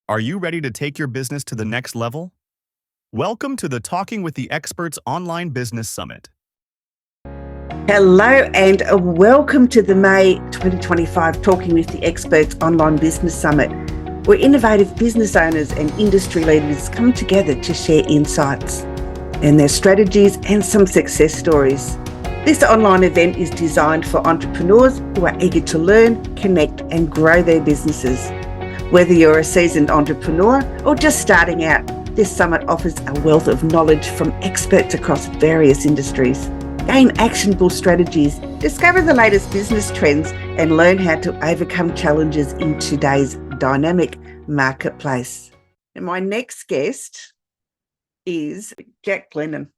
Are you ready to take your business to the next level? Welcome to the Talking with the Experts Online Business Summit. Hello and welcome to the May 2025 Talking with the Experts Online Business Summit, where innovative business owners and industry leaders come together to share insights and their strategies and some success stories. This online event is designed for entrepreneurs who are eager to learn, connect and grow their businesses. Whether you're a seasoned entrepreneur or just starting out, this summit offers a wealth of knowledge from experts across various industries. Gain actionable strategies, discover the latest business trends, and learn how to overcome challenges in today's dynamic marketplace. And my next guest is Jack Glennon.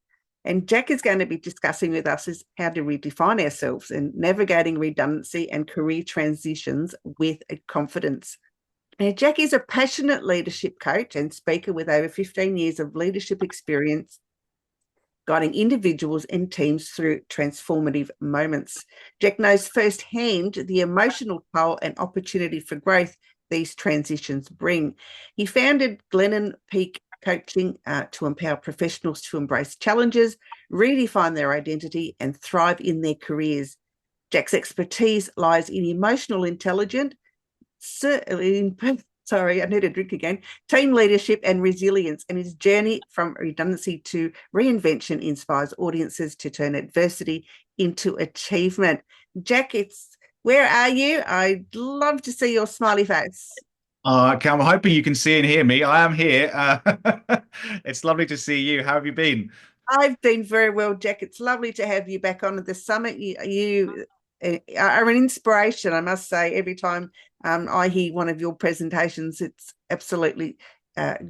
And Jack is going to be discussing with us is how to redefine ourselves and navigating redundancy and career transitions with confidence. Now, Jack is a passionate leadership coach and speaker with over 15 years of leadership experience, guiding individuals and teams through transformative moments. Jack knows firsthand the emotional toll and opportunity for growth these transitions bring. He founded Glennon Peak Coaching to empower professionals to embrace challenges, redefine their identity, and thrive in their careers. Jack's expertise lies in emotional intelligence, I need a drink again. Team leadership and resilience, and his journey from redundancy to reinvention inspires audiences to turn adversity into achievement. Jack, where are you? I'd love to see your smiley face. I'm hoping you can see and hear me. I am here. It's lovely to see you. How have you been? I've been very well, Jack. It's lovely to have you back on at the summit. You are an inspiration, I must say. Every time I hear one of your presentations, it's absolutely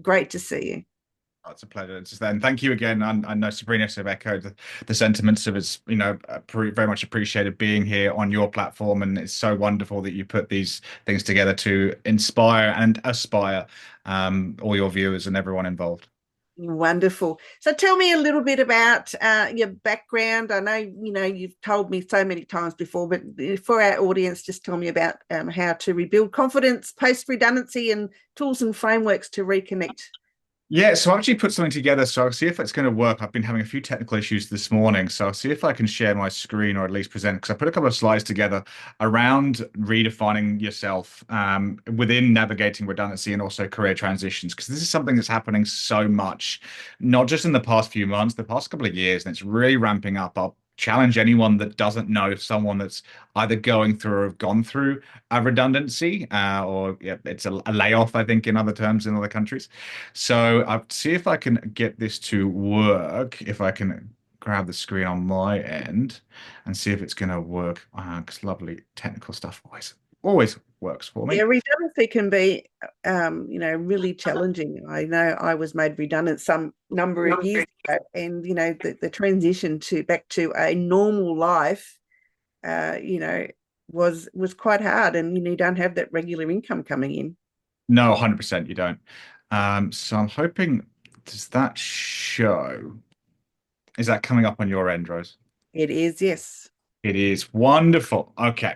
great to see you. Oh, it's a pleasure. And thank you again. I know Sabrina has echoed the sentiments of it's, very much appreciated being here on your platform. And it's so wonderful that you put these things together to inspire and aspire all your viewers and everyone involved. Wonderful. So tell me a little bit about your background. I know, you've told me so many times before, but for our audience, just tell me about how to rebuild confidence post-redundancy and tools and frameworks to reconnect. Yeah, so I actually put something together, so I'll see if it's going to work. I've been having a few technical issues this morning, so I'll see if I can share my screen or at least present, because I put a couple of slides together around redefining yourself within navigating redundancy and also career transitions, because this is something that's happening so much, not just in the past few months, the past couple of years, and it's really ramping up. I'll challenge anyone that doesn't know someone that's either going through or have gone through a redundancy it's a layoff, I think, in other terms in other countries. So I'll see if I can get this to work, if I can grab the screen on my end and see if it's going to work, because lovely technical stuff always works for me. Yeah, redundancy can be, really challenging. I know I was made redundant some number of years ago, and the transition back to a normal life, was quite hard, and you don't have that regular income coming in. No, 100% you don't. So I'm hoping, does that show? Is that coming up on your end, Rose? It is, yes. It is wonderful. Okay.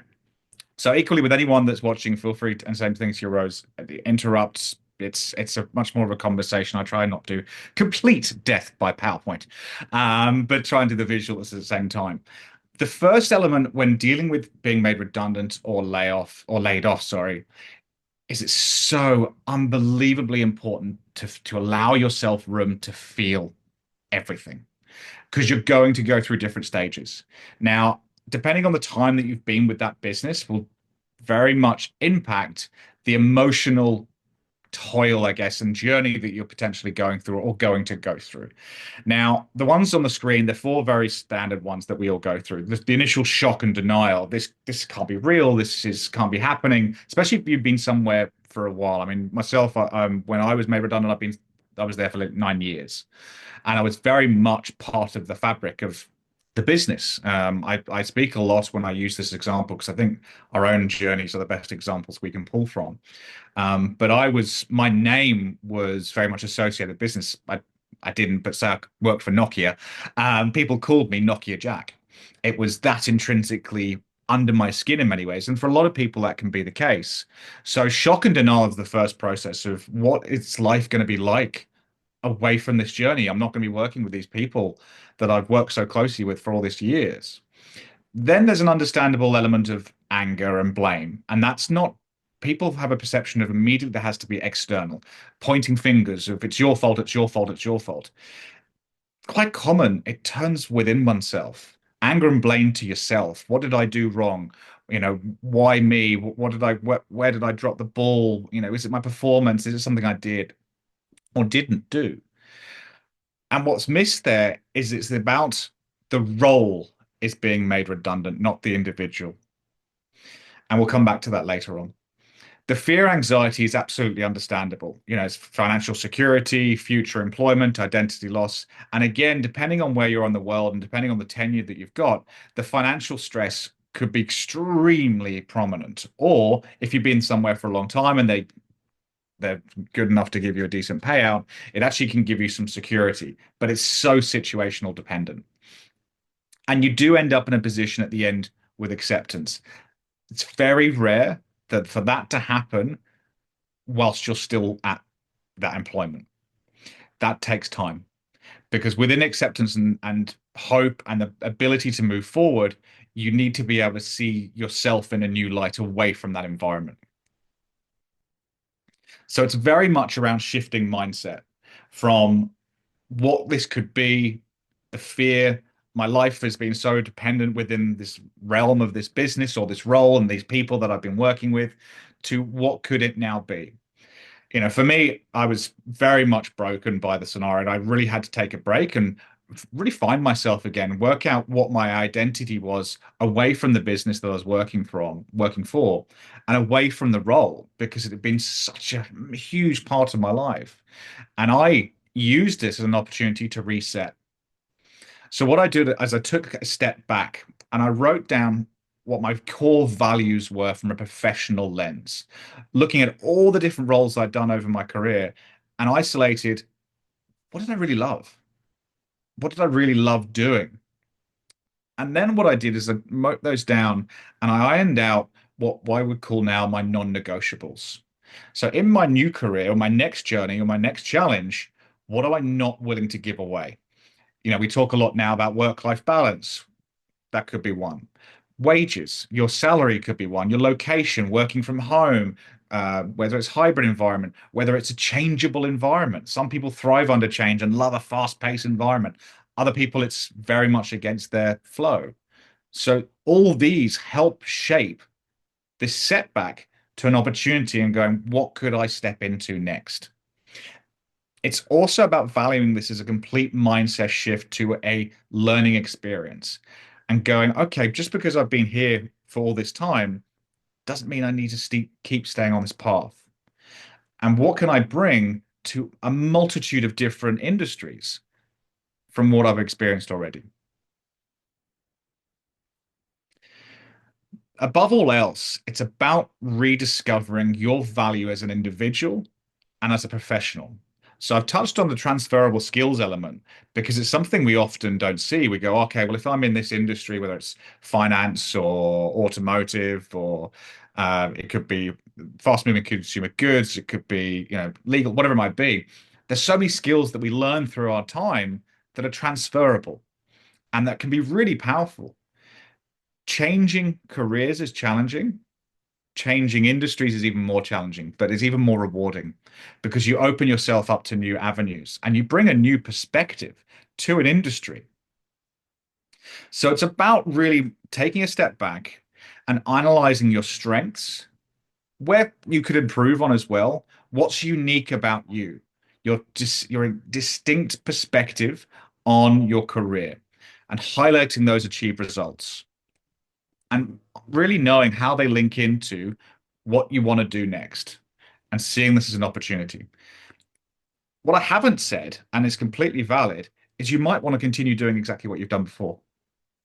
So equally with anyone that's watching, feel free to, and same thing to your Rose, interrupts. It's a much more of a conversation. I try not to complete death by PowerPoint, but try and do the visuals at the same time. The first element when dealing with being made redundant or laid off, sorry, is it's so unbelievably important to allow yourself room to feel everything, because you're going to go through different stages. Now, depending on the time that you've been with that business will very much impact the emotional toil, I guess, and journey that you're potentially going through or going to go through. Now, the ones on the screen, they're four very standard ones that we all go through. The initial shock and denial. This can't be real. Can't be happening, especially if you've been somewhere for a while. I mean, myself, when I was made redundant, I was there for like 9 years, and I was very much part of the fabric of the business. I speak a lot when I use this example because I think our own journeys are the best examples we can pull from. But my name was very much associated with business. I didn't, but say I worked for Nokia. People called me Nokia Jack. It was that intrinsically under my skin in many ways. And for a lot of people, that can be the case. So shock and denial is the first process of what is life going to be like away from this journey. I'm not going to be working with these people that I've worked so closely with for all these years. Then there's an understandable element of anger and blame. And that's not, people have a perception of immediately that has to be external, pointing fingers. If it's your fault, it's your fault, it's your fault. Quite common. It turns within oneself. Anger and blame to yourself. What did I do wrong? Why me? What did I, where did I drop the ball? Is it my performance? Is it something I did or didn't do? And what's missed there is it's about the role is being made redundant, not the individual. And we'll come back to that later on. The fear anxiety is absolutely understandable. It's financial security, future employment, identity loss. And again, depending on where you're on the world and depending on the tenure that you've got, the financial stress could be extremely prominent. Or if you've been somewhere for a long time and they're good enough to give you a decent payout, it actually can give you some security, but it's so situational dependent. And you do end up in a position at the end with acceptance. It's very rare that for that to happen whilst you're still at that employment. That takes time because within acceptance and hope and the ability to move forward, you need to be able to see yourself in a new light away from that environment. So it's very much around shifting mindset from what this could be, the fear. My life has been so dependent within this realm of this business or this role and these people that I've been working with, to what could it now be? For me, I was very much broken by the scenario, and I really had to take a break and really find myself again, work out what my identity was away from the business that I was working for, and away from the role because it had been such a huge part of my life. And I used this as an opportunity to reset. So what I did is I took a step back and I wrote down what my core values were from a professional lens, looking at all the different roles I'd done over my career and isolated what did I really love? What did I really love doing? And then what I did is I wrote those down and I ironed out what I would call now my non-negotiables. So in my new career or my next journey or my next challenge, what am I not willing to give away? We talk a lot now about work-life balance. That could be one. Wages, your salary could be one. Your location, working from home, whether it's hybrid environment, whether it's a changeable environment. Some people thrive under change and love a fast-paced environment. Other people, it's very much against their flow. So all these help shape this setback to an opportunity and going, what could I step into next? It's also about valuing this as a complete mindset shift to a learning experience and going, okay, just because I've been here for all this time doesn't mean I need to keep staying on this path. And what can I bring to a multitude of different industries from what I've experienced already? Above all else, it's about rediscovering your value as an individual and as a professional. So I've touched on the transferable skills element because it's something we often don't see. We go, okay, well, if I'm in this industry, whether it's finance or automotive or it could be fast-moving consumer goods, it could be, legal, whatever it might be. There's so many skills that we learn through our time that are transferable and that can be really powerful. Changing careers is challenging. Changing industries is even more challenging, but it's even more rewarding because you open yourself up to new avenues and you bring a new perspective to an industry. So it's about really taking a step back and analyzing your strengths, where you could improve on as well, what's unique about you, your distinct perspective on your career, and highlighting those achieved results and really knowing how they link into what you want to do next and seeing this as an opportunity. What I haven't said, and is completely valid, is you might want to continue doing exactly what you've done before.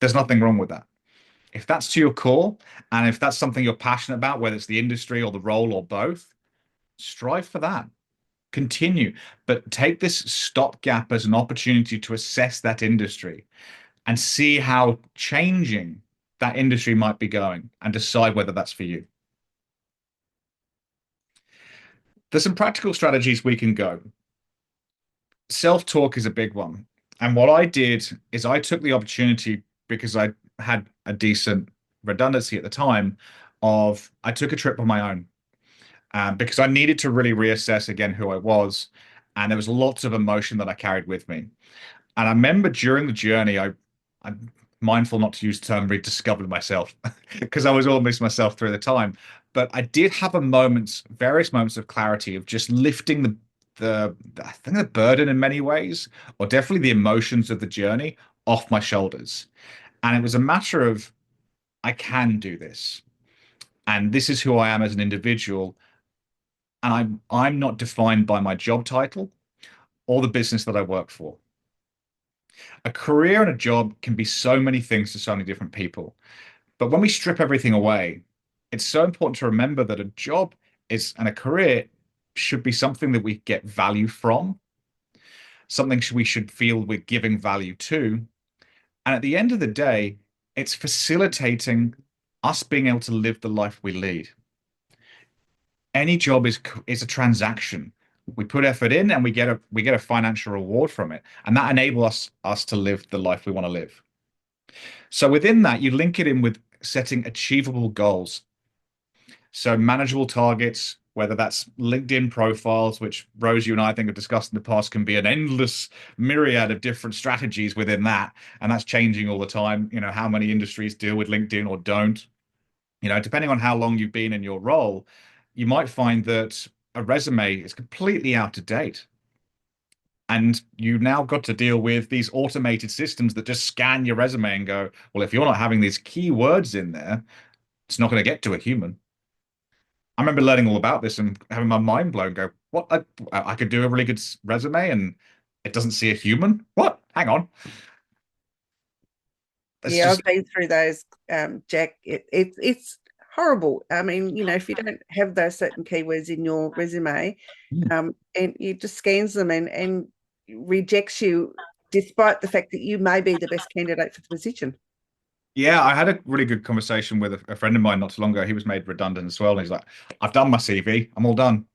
There's nothing wrong with that. If that's to your core, and if that's something you're passionate about, whether it's the industry or the role or both, strive for that. Continue, but take this stopgap as an opportunity to assess that industry and see how changing that industry might be going and decide whether that's for you. There's some practical strategies we can go. Self-talk is a big one. And what I did is I took the opportunity because I had a decent redundancy at the time of I took a trip on my own because I needed to really reassess again who I was. And there was lots of emotion that I carried with me. And I remember during the journey, I'm mindful not to use the term rediscovered myself because I was almost myself through the time. But I did have various moments of clarity of just lifting I think the burden in many ways, or definitely the emotions of the journey off my shoulders. And it was a matter of I can do this. And this is who I am as an individual. And I'm not defined by my job title or the business that I work for. A career and a job can be so many things to so many different people. But when we strip everything away, it's so important to remember that a job is and a career should be something that we get value from, something we should feel we're giving value to. And at the end of the day, it's facilitating us being able to live the life we lead. Any job is a transaction. We put effort in and we get a financial reward from it. And that enables us to live the life we want to live. So within that, you link it in with setting achievable goals. So manageable targets, whether that's LinkedIn profiles, which Rose, you and I think have discussed in the past, can be an endless myriad of different strategies within that. And that's changing all the time. You know, how many industries deal with LinkedIn or don't. You know, depending on how long you've been in your role, you might find that a resume is completely out of date. And you now got to deal with these automated systems that just scan your resume and go, well, if you're not having these keywords in there, it's not going to get to a human. I remember learning all about this and having my mind blown, go, what? I could do a really good resume and it doesn't see a human? What? Hang on. It's Yeah, just, I've been through those, Jack. It's horrible. I mean, if you don't have those certain keywords in your resume, and it just scans them and rejects you, despite the fact that you may be the best candidate for the position. yeah, I had a really good conversation with a friend of mine not too long ago. He was made redundant as well. And he's like, I've done my CV. I'm all done.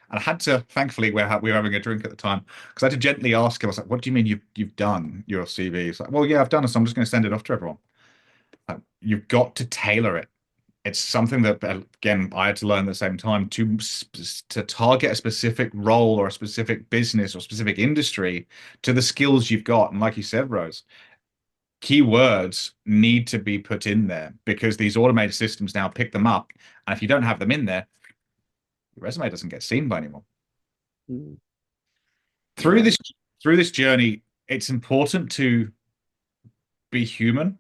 And I had to, thankfully, we were having a drink at the time because I had to gently ask him. I was like, "What do you mean you've done your CV?" He's like, "Well, yeah, I've done it, so I'm just going to send it off to everyone." You've got to tailor it. It's something that, again, I had to learn at the same time to target a specific role or a specific business or specific industry to the skills you've got. And like you said, Rose, keywords need to be put in there because these automated systems now pick them up. And if you don't have them in there, your resume doesn't get seen by anyone. Mm, through yeah. this through this journey, it's important to be human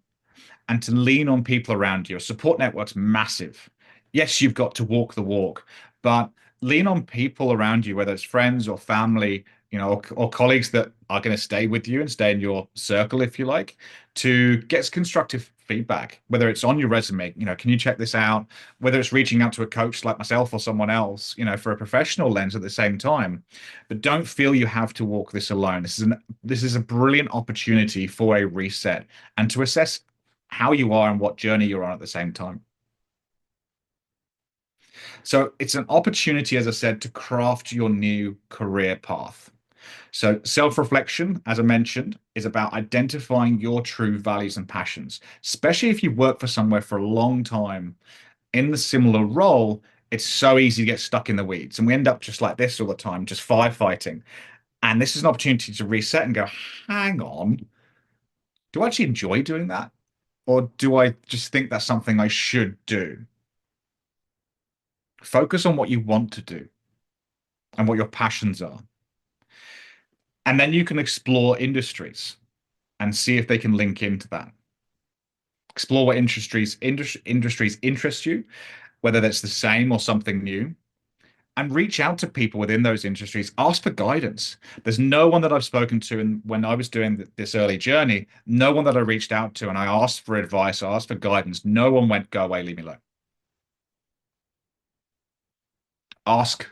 and to lean on people around you. A support network's massive. Yes, you've got to walk the walk, but lean on people around you, whether it's friends or family, or colleagues that are going to stay with you and stay in your circle, if you like, to get constructive feedback, whether it's on your resume, can you check this out? Whether it's reaching out to a coach like myself or someone else, for a professional lens at the same time. But don't feel you have to walk this alone. This is a brilliant opportunity for a reset and to assess how you are and what journey you're on at the same time. So it's an opportunity, as I said, to craft your new career path. So self-reflection, as I mentioned, is about identifying your true values and passions, especially if you work for somewhere for a long time in the similar role. It's so easy to get stuck in the weeds and we end up just like this all the time, just firefighting. And this is an opportunity to reset and go, hang on, do I actually enjoy doing that? Or do I just think that's something I should do? Focus on what you want to do and what your passions are. And then you can explore industries and see if they can link into that. Explore what industries interest you, whether that's the same or something new, and reach out to people within those industries. Ask for guidance. There's no one that I've spoken to, and when I was doing this early journey, no one that I reached out to and I asked for advice, I asked for guidance. No one went, "Go away, leave me alone." Ask,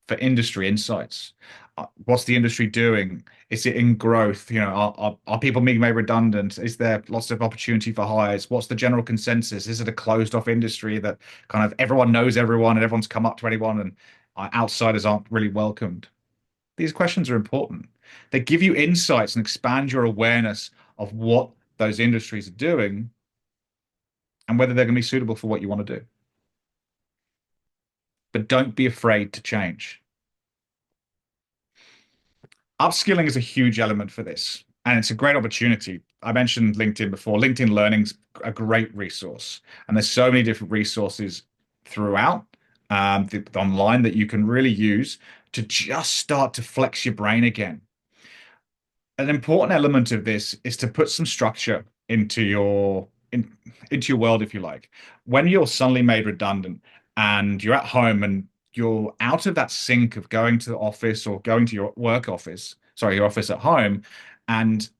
for industry insights. What's the industry doing? Is it in growth? Are people being made redundant? Is there lots of opportunity for hires? What's the general consensus? Is it a closed off industry that kind of everyone knows everyone and everyone's come up to anyone and outsiders aren't really welcomed? These questions are important. They give you insights and expand your awareness of what those industries are doing and whether they're going to be suitable for what you want to do. But don't be afraid to change. Upskilling is a huge element for this, and it's a great opportunity. I mentioned LinkedIn before. LinkedIn Learning's a great resource, and there's so many different resources throughout online that you can really use to just start to flex your brain again. An important element of this is to put some structure into your world, if you like. When you're suddenly made redundant and you're at home and you're out of that sync of going to the office or going to your work office, sorry, your office at home, and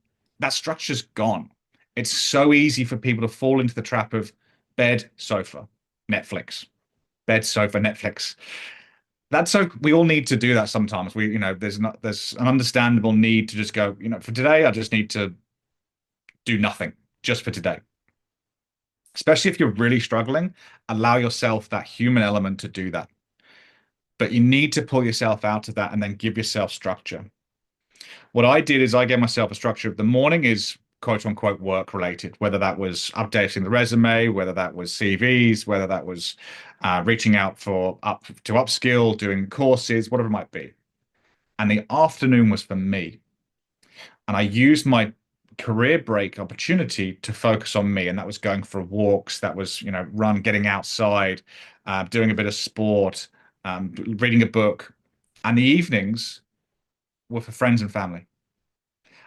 that structure's gone. It's so easy for people to fall into the trap of bed, sofa, Netflix, bed, sofa, Netflix. That's so we all need to do that sometimes. There's an understandable need to just go, for today, I just need to do nothing just for today. Especially if you're really struggling, allow yourself that human element to do that. But you need to pull yourself out of that and then give yourself structure. What I did is I gave myself a structure. The morning is quote unquote work related, whether that was updating the resume, whether that was CVs, whether that was reaching out to upskill, doing courses, whatever it might be. And the afternoon was for me. And I used my career break opportunity to focus on me. And that was going for walks, that was, getting outside, doing a bit of sport, reading a book. And the evenings were for friends and family.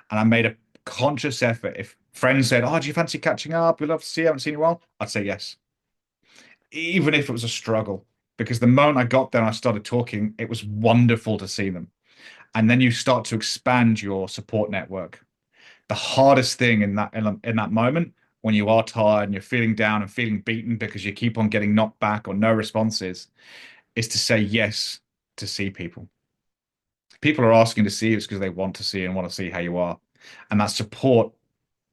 And I made a conscious effort. If friends said, "Oh, do you fancy catching up? We'd love to see you. I haven't seen you in a while," I'd say yes. Even if it was a struggle. Because the moment I got there and I started talking, it was wonderful to see them. And then you start to expand your support network. The hardest thing in that moment, when you are tired and you're feeling down and feeling beaten because you keep on getting knocked back or no responses, is to say yes to see people. People are asking to see you because they want to see you and want to see how you are. And that support,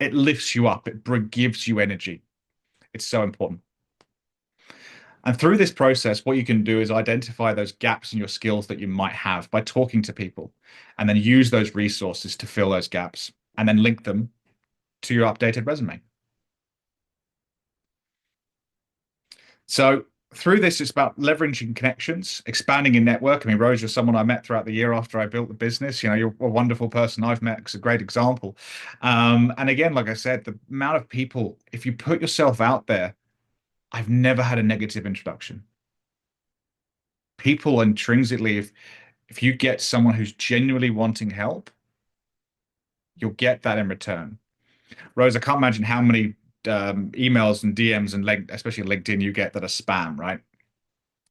it lifts you up. It gives you energy. It's so important. And through this process, what you can do is identify those gaps in your skills that you might have by talking to people, and then use those resources to fill those gaps, and then link them to your updated resume. So through this, it's about leveraging connections, expanding your network. I mean, Rose, you're someone I met throughout the year after I built the business. You're a wonderful person I've met. It's a great example. And again, like I said, the amount of people, if you put yourself out there, I've never had a negative introduction. People intrinsically, if you get someone who's genuinely wanting help, you'll get that in return. Rose, I can't imagine how many emails and DMs and especially LinkedIn you get that are spam, right?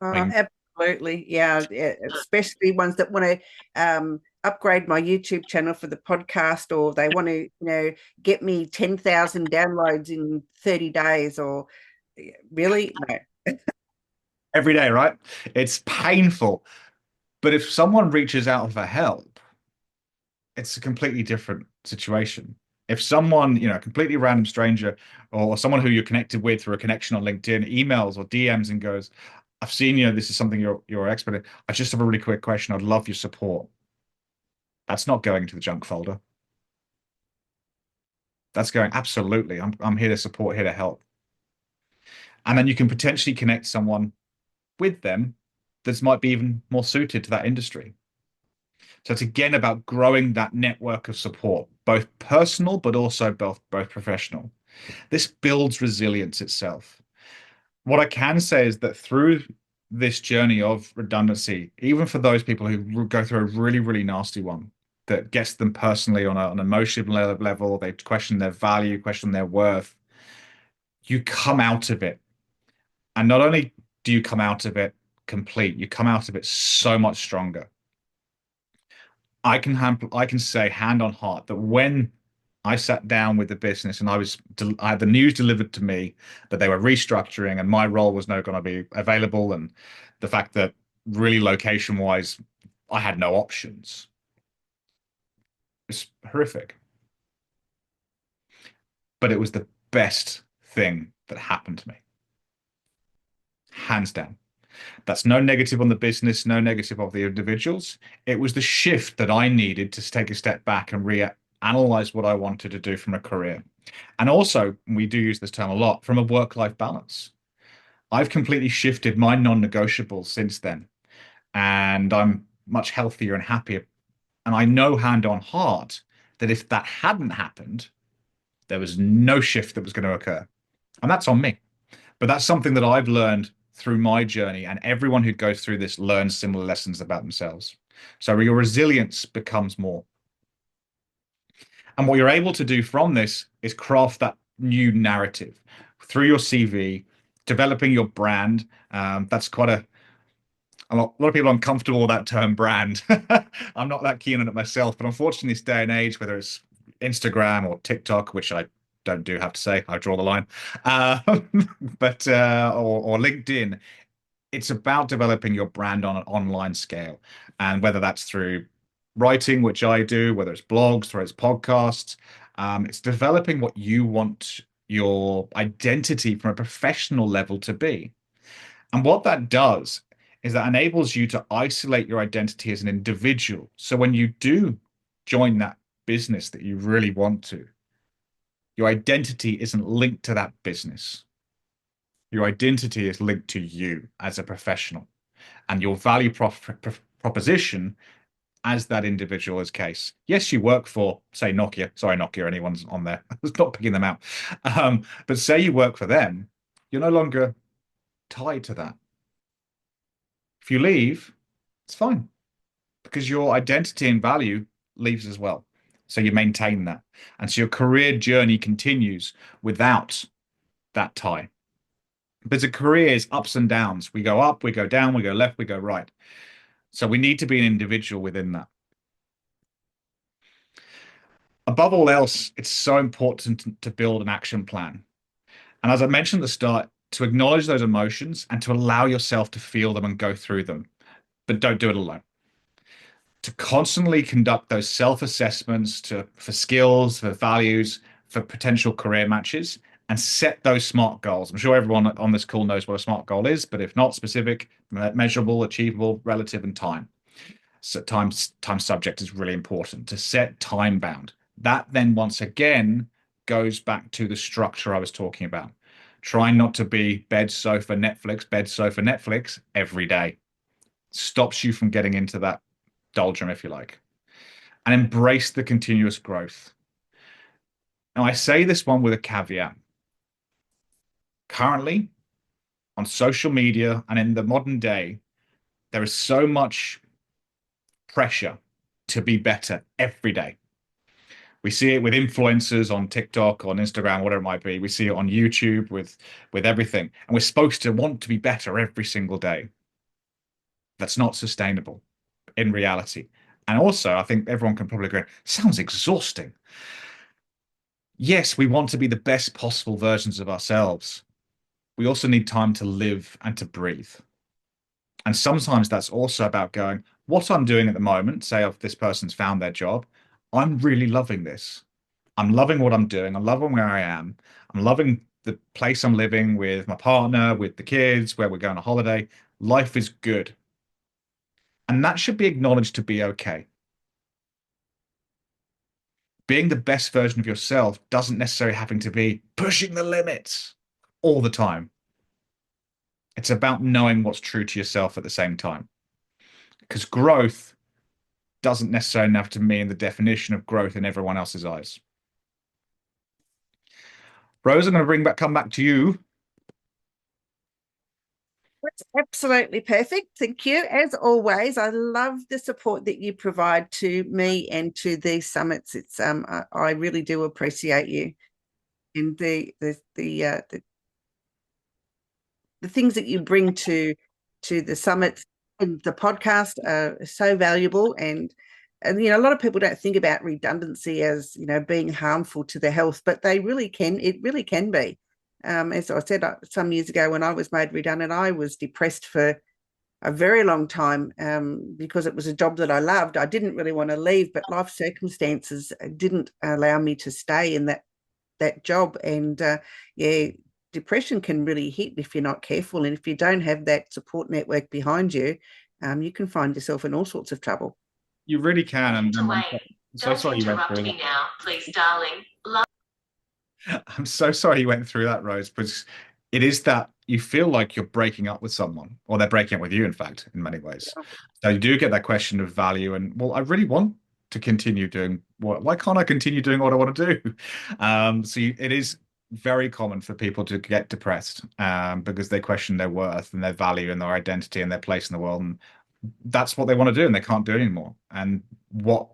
Absolutely. Yeah. Especially ones that want to upgrade my YouTube channel for the podcast, or they want to, get me 10,000 downloads in 30 days, or really? No. Every day, right? It's painful. But if someone reaches out for help, it's a completely different situation. If someone, a completely random stranger or someone who you're connected with through a connection on LinkedIn emails or DMs and goes, "I've seen, this is something you're expert in. I just have a really quick question. I'd love your support." That's not going to the junk folder. That's going, absolutely. I'm here to support, here to help. And then you can potentially connect someone with them that might be even more suited to that industry. So it's again about growing that network of support, both personal, but also both professional. This builds resilience itself. What I can say is that through this journey of redundancy, even for those people who go through a really, really nasty one that gets them personally on an emotional level, they question their value, question their worth, you come out of it. And not only do you come out of it complete, you come out of it so much stronger. I can say hand on heart that when I sat down with the business and I had the news delivered to me that they were restructuring and my role was no going to be available, and the fact that really location wise, I had no options. It's horrific, but it was the best thing that happened to me, hands down. That's no negative on the business, no negative of the individuals. It was the shift that I needed to take a step back and reanalyze what I wanted to do from a career. And also, we do use this term a lot, from a work-life balance. I've completely shifted my non-negotiables since then, and I'm much healthier and happier. And I know hand on heart that if that hadn't happened, there was no shift that was going to occur. And that's on me. But that's something that I've learned through my journey, and everyone who goes through this learns similar lessons about themselves. So your resilience becomes more. And what you're able to do from this is craft that new narrative through your CV, developing your brand. That's quite a lot of people are uncomfortable with that term brand. I'm not that keen on it myself, but unfortunately, this day and age, whether it's Instagram or TikTok, which I don't do have to say, I draw the line, uh, but or LinkedIn, it's about developing your brand on an online scale, and whether that's through writing, which I do, whether it's blogs, whether it's podcasts, it's developing what you want your identity from a professional level to be. And what that does is that enables you to isolate your identity as an individual. So when you do join that business that you really want to, your identity isn't linked to that business. Your identity is linked to you as a professional and your value proposition as that individual's case. Yes, you work for, say, Nokia. Sorry, Nokia, anyone's on there. I was not picking them out. But say you work for them, you're no longer tied to that. If you leave, it's fine because your identity and value leaves as well. So you maintain that. And so your career journey continues without that tie. Because a career is ups and downs. We go up, we go down, we go left, we go right. So we need to be an individual within that. Above all else, it's so important to build an action plan. And as I mentioned at the start, to acknowledge those emotions and to allow yourself to feel them and go through them, but don't do it alone. To constantly conduct those self-assessments for skills, for values, for potential career matches, and set those SMART goals. I'm sure everyone on this call knows what a SMART goal is, but if not, specific, measurable, achievable, relative, and time. So time subject is really important to set time bound. That then once again goes back to the structure I was talking about. Try not to be bed, sofa, Netflix every day. Stops you from getting into that doldrum, if you like, and embrace the continuous growth. Now, I say this one with a caveat. Currently, on social media and in the modern day, there is so much pressure to be better every day. We see it with influencers on TikTok, on Instagram, whatever it might be. We see it on YouTube with everything. And we're supposed to want to be better every single day. That's not sustainable in reality. And also, I think everyone can probably agree, sounds exhausting. Yes, we want to be the best possible versions of ourselves. We also need time to live and to breathe. And sometimes that's also about going, what I'm doing at the moment, say if this person's found their job, I'm really loving this. I'm loving what I'm doing. I'm loving where I am. I'm loving the place I'm living with my partner, with the kids, where we're going on holiday. Life is good. And that should be acknowledged to be okay. Being the best version of yourself doesn't necessarily having to be pushing the limits all the time. It's about knowing what's true to yourself at the same time. Because growth doesn't necessarily have to mean the definition of growth in everyone else's eyes. Rose, I'm going to come back to you. That's absolutely perfect. Thank you. As always, I love the support that you provide to me and to these summits. It's I really do appreciate you and the things that you bring to the summits and the podcast are so valuable. And you know, a lot of people don't think about redundancy as, you know, being harmful to their health, but they really can. It really can be. As I said some years ago, when I was made redundant, I was depressed for a very long time because it was a job that I loved. I didn't really want to leave, but life circumstances didn't allow me to stay in that job. And yeah, depression can really hit if you're not careful. And if you don't have that support network behind you, you can find yourself in all sorts of trouble. You really can. And I'm so Don't sorry you went interrupt through me that. now, please, darling. I'm so sorry you went through that, Rose, because it is that you feel like you're breaking up with someone, or they're breaking up with you, in fact, in many ways. So you do get that question of value, and well, I really want to continue doing why can't I continue doing what I want to do? It is very common for people to get depressed because they question their worth and their value and their identity and their place in the world. And that's what they want to do, and they can't do it anymore. And what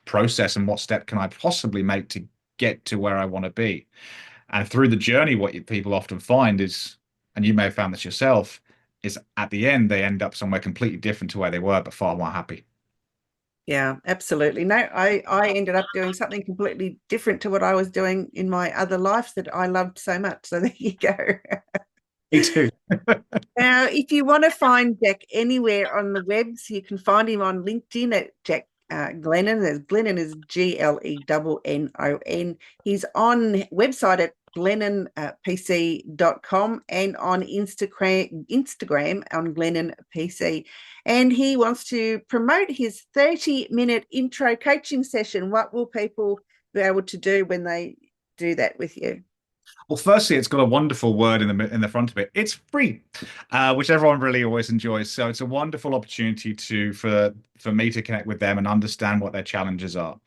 process and what step can I possibly make to get to where I want to be? And through the journey, what people often find is, and you may have found this yourself, is at the end they end up somewhere completely different to where they were, but far more happy. Yeah, absolutely. No, I ended up doing something completely different to what I was doing in my other life that I loved so much. So there you go. Me too. Now, if you want to find Jack anywhere on the webs, you can find him on LinkedIn at Jack Glennon. There's Glennon is Glennon. He's on website at glennonpc.com and on Instagram on glennonpc. And he wants to promote his 30-minute intro coaching session. What will people be able to do when they do that with you? Well, firstly, it's got a wonderful word in the front of it. It's free, which everyone really always enjoys. So it's a wonderful opportunity for me to connect with them and understand what their challenges are.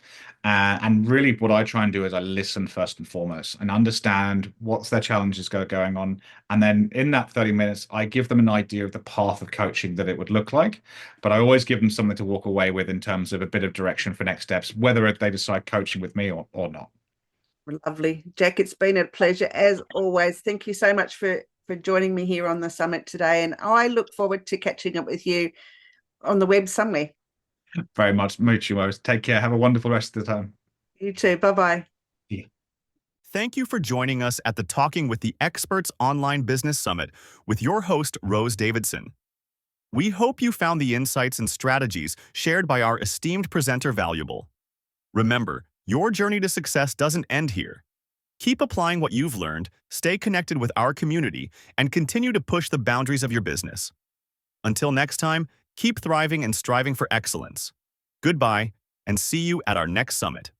And really, what I try and do is I listen first and foremost and understand what's their challenges going on. And then in that 30 minutes, I give them an idea of the path of coaching that it would look like. But I always give them something to walk away with in terms of a bit of direction for next steps, whether they decide coaching with me or not. Lovely. Jack, it's been a pleasure as always. Thank you so much for joining me here on the summit today. And I look forward to catching up with you on the web somewhere. Very much. Much. Take care. Have a wonderful rest of the time. You too. Bye-bye. Yeah. Thank you for joining us at the Talking with the Experts Online Business Summit with your host, Rose Davidson. We hope you found the insights and strategies shared by our esteemed presenter valuable. Remember, your journey to success doesn't end here. Keep applying what you've learned, stay connected with our community, and continue to push the boundaries of your business. Until next time, keep thriving and striving for excellence. Goodbye, and see you at our next summit.